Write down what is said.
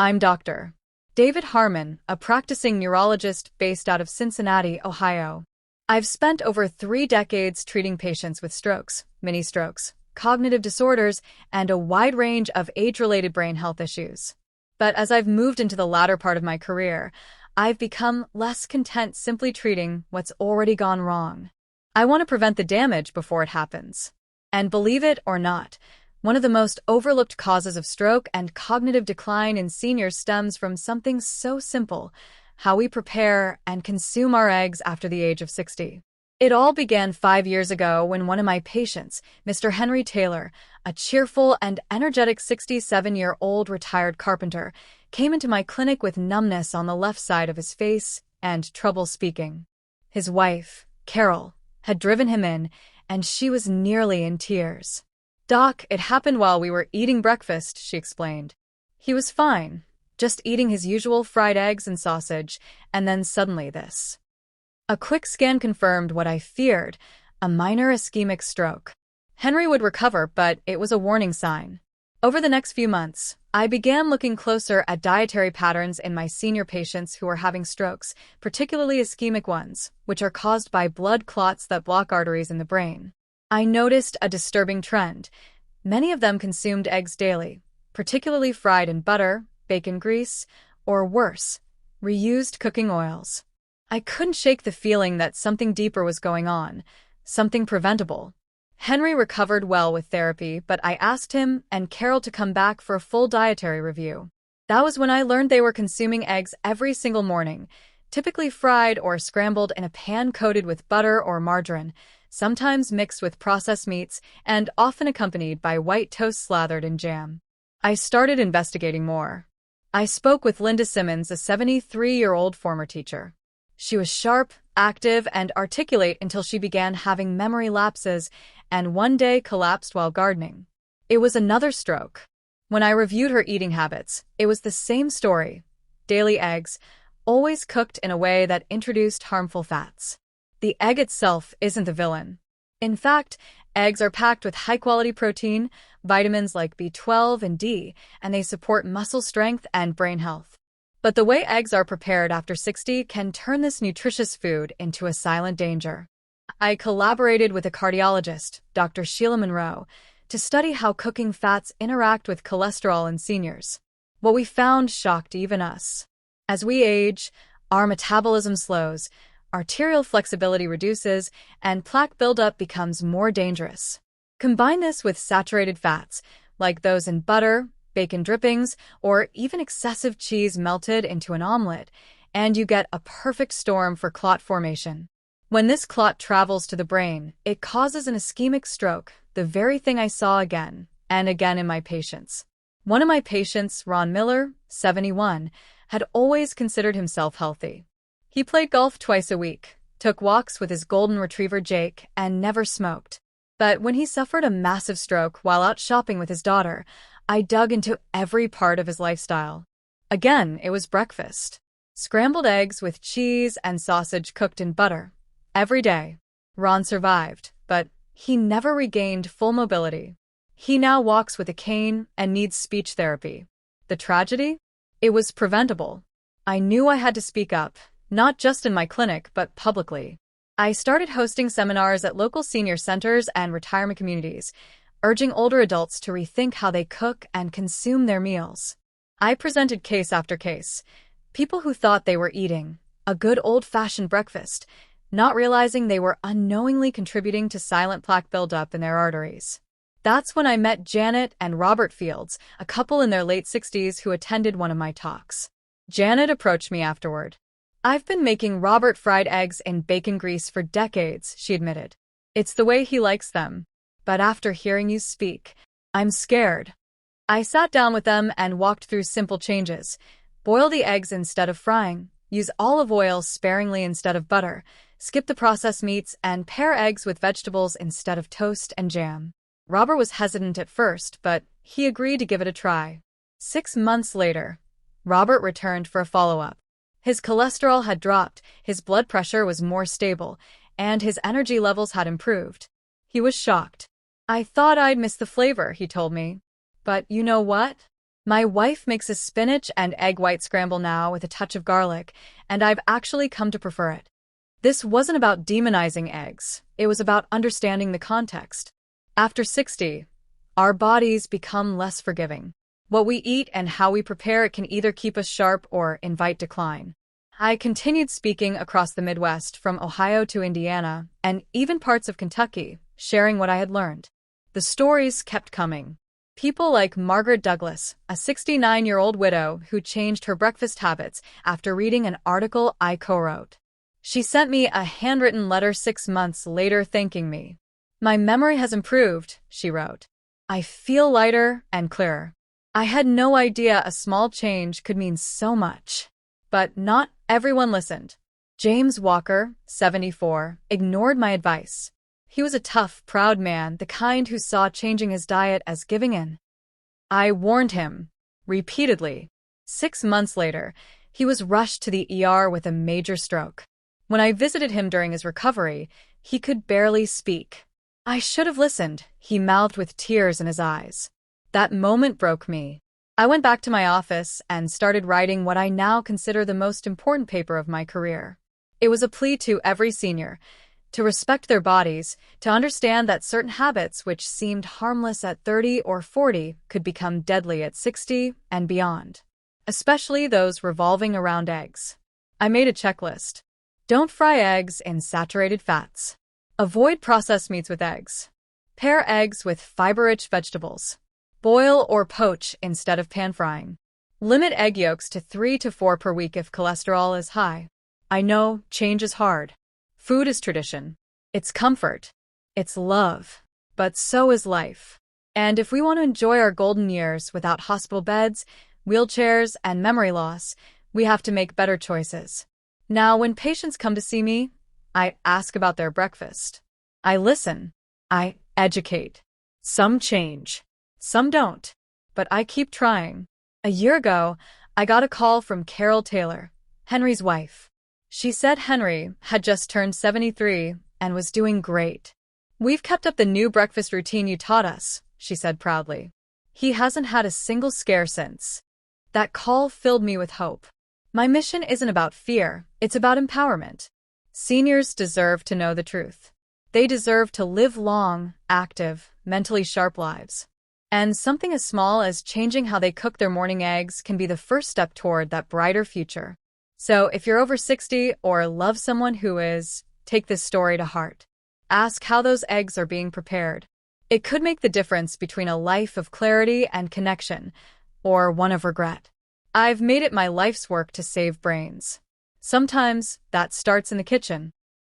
I'm Dr. David Harmon, a practicing neurologist based out of Cincinnati, Ohio. I've spent over 3 decades treating patients with strokes, mini-strokes, cognitive disorders, and a wide range of age-related brain health issues. But as I've moved into the latter part of my career, I've become less content simply treating what's already gone wrong. I want to prevent the damage before it happens. And believe it or not, one of the most overlooked causes of stroke and cognitive decline in seniors stems from something so simple: how we prepare and consume our eggs after the age of 60. It all began 5 years ago when one of my patients, Mr. Henry Taylor, a cheerful and energetic 67-year-old retired carpenter, came into my clinic with numbness on the left side of his face and trouble speaking. His wife, Carol, had driven him in, and she was nearly in tears. "Doc, it happened while we were eating breakfast," she explained. He was fine, just eating his usual fried eggs and sausage, and then suddenly this. A quick scan confirmed what I feared: a minor ischemic stroke. Henry would recover, but it was a warning sign. Over the next few months, I began looking closer at dietary patterns in my senior patients who were having strokes, particularly ischemic ones, which are caused by blood clots that block arteries in the brain. I noticed a disturbing trend. Many of them consumed eggs daily, particularly fried in butter, bacon grease, or worse, reused cooking oils. I couldn't shake the feeling that something deeper was going on, something preventable. Henry recovered well with therapy, but I asked him and Carol to come back for a full dietary review. That was when I learned they were consuming eggs every single morning, typically fried or scrambled in a pan coated with butter or margarine, sometimes mixed with processed meats, and often accompanied by white toast slathered in jam. I started investigating more. I spoke with Linda Simmons, a 73-year-old former teacher. She was sharp, active, and articulate until she began having memory lapses and one day collapsed while gardening. It was another stroke. When I reviewed her eating habits, it was the same story: daily eggs, always cooked in a way that introduced harmful fats. The egg itself isn't the villain. In fact, eggs are packed with high-quality protein, vitamins like B12 and D, and they support muscle strength and brain health. But the way eggs are prepared after 60 can turn this nutritious food into a silent danger. I collaborated with a cardiologist, Dr. Sheila Monroe, to study how cooking fats interact with cholesterol in seniors. What we found shocked even us. As we age, our metabolism slows, arterial flexibility reduces, and plaque buildup becomes more dangerous. Combine this with saturated fats, like those in butter, bacon drippings, or even excessive cheese melted into an omelet, and you get a perfect storm for clot formation. When this clot travels to the brain, it causes an ischemic stroke, the very thing I saw again and again in my patients. One of my patients, Ron Miller, 71, had always considered himself healthy. He played golf twice a week, took walks with his golden retriever Jake, and never smoked. But when he suffered a massive stroke while out shopping with his daughter, I dug into every part of his lifestyle. Again, it was breakfast. Scrambled eggs with cheese and sausage cooked in butter. Every day. Ron survived, but he never regained full mobility. He now walks with a cane and needs speech therapy. The tragedy? It was preventable. I knew I had to speak up, not just in my clinic, but publicly. I started hosting seminars at local senior centers and retirement communities, urging older adults to rethink how they cook and consume their meals. I presented case after case, people who thought they were eating a good old-fashioned breakfast, not realizing they were unknowingly contributing to silent plaque buildup in their arteries. That's when I met Janet and Robert Fields, a couple in their late 60s who attended one of my talks. Janet approached me afterward. "I've been making Robert fried eggs in bacon grease for decades," she admitted. "It's the way he likes them. But after hearing you speak, I'm scared." I sat down with them and walked through simple changes. Boil the eggs instead of frying, use olive oil sparingly instead of butter, skip the processed meats, and pair eggs with vegetables instead of toast and jam. Robert was hesitant at first, but he agreed to give it a try. 6 months later, Robert returned for a follow-up. His cholesterol had dropped, his blood pressure was more stable, and his energy levels had improved. He was shocked. "I thought I'd miss the flavor," he told me. "But you know what? My wife makes a spinach and egg white scramble now with a touch of garlic, and I've actually come to prefer it. This wasn't about demonizing eggs. It was about understanding the context. After 60, our bodies become less forgiving. What we eat and how we prepare it can either keep us sharp or invite decline. I continued speaking across the Midwest, from Ohio to Indiana, and even parts of Kentucky, sharing what I had learned. The stories kept coming. People like Margaret Douglas, a 69-year-old widow who changed her breakfast habits after reading an article I co-wrote. She sent me a handwritten letter 6 months later thanking me. "My memory has improved," she wrote. "I feel lighter and clearer." I had no idea a small change could mean so much. But not everyone listened. James Walker, 74, ignored my advice. He was a tough, proud man, the kind who saw changing his diet as giving in. I warned him, repeatedly. 6 months later, he was rushed to the ER with a major stroke. When I visited him during his recovery, he could barely speak. "I should have listened," he mouthed with tears in his eyes. That moment broke me. I went back to my office and started writing what I now consider the most important paper of my career. It was a plea to every senior to respect their bodies, to understand that certain habits which seemed harmless at 30 or 40 could become deadly at 60 and beyond, especially those revolving around eggs. I made a checklist. Don't fry eggs in saturated fats. Avoid processed meats with eggs. Pair eggs with fiber-rich vegetables. Boil or poach instead of pan-frying. Limit egg yolks to 3 to 4 per week if cholesterol is high. I know change is hard. Food is tradition. It's comfort. It's love. But so is life. And if we want to enjoy our golden years without hospital beds, wheelchairs, and memory loss, we have to make better choices. Now, when patients come to see me, I ask about their breakfast. I listen. I educate. Some change. Some don't. But I keep trying. A year ago, I got a call from Carol Taylor, Henry's wife. She said Henry had just turned 73 and was doing great. "We've kept up the new breakfast routine you taught us," she said proudly. "He hasn't had a single scare since." That call filled me with hope. My mission isn't about fear, it's about empowerment. Seniors deserve to know the truth. They deserve to live long, active, mentally sharp lives. And something as small as changing how they cook their morning eggs can be the first step toward that brighter future. So if you're over 60 or love someone who is, take this story to heart. Ask how those eggs are being prepared. It could make the difference between a life of clarity and connection, or one of regret. I've made it my life's work to save brains. Sometimes that starts in the kitchen.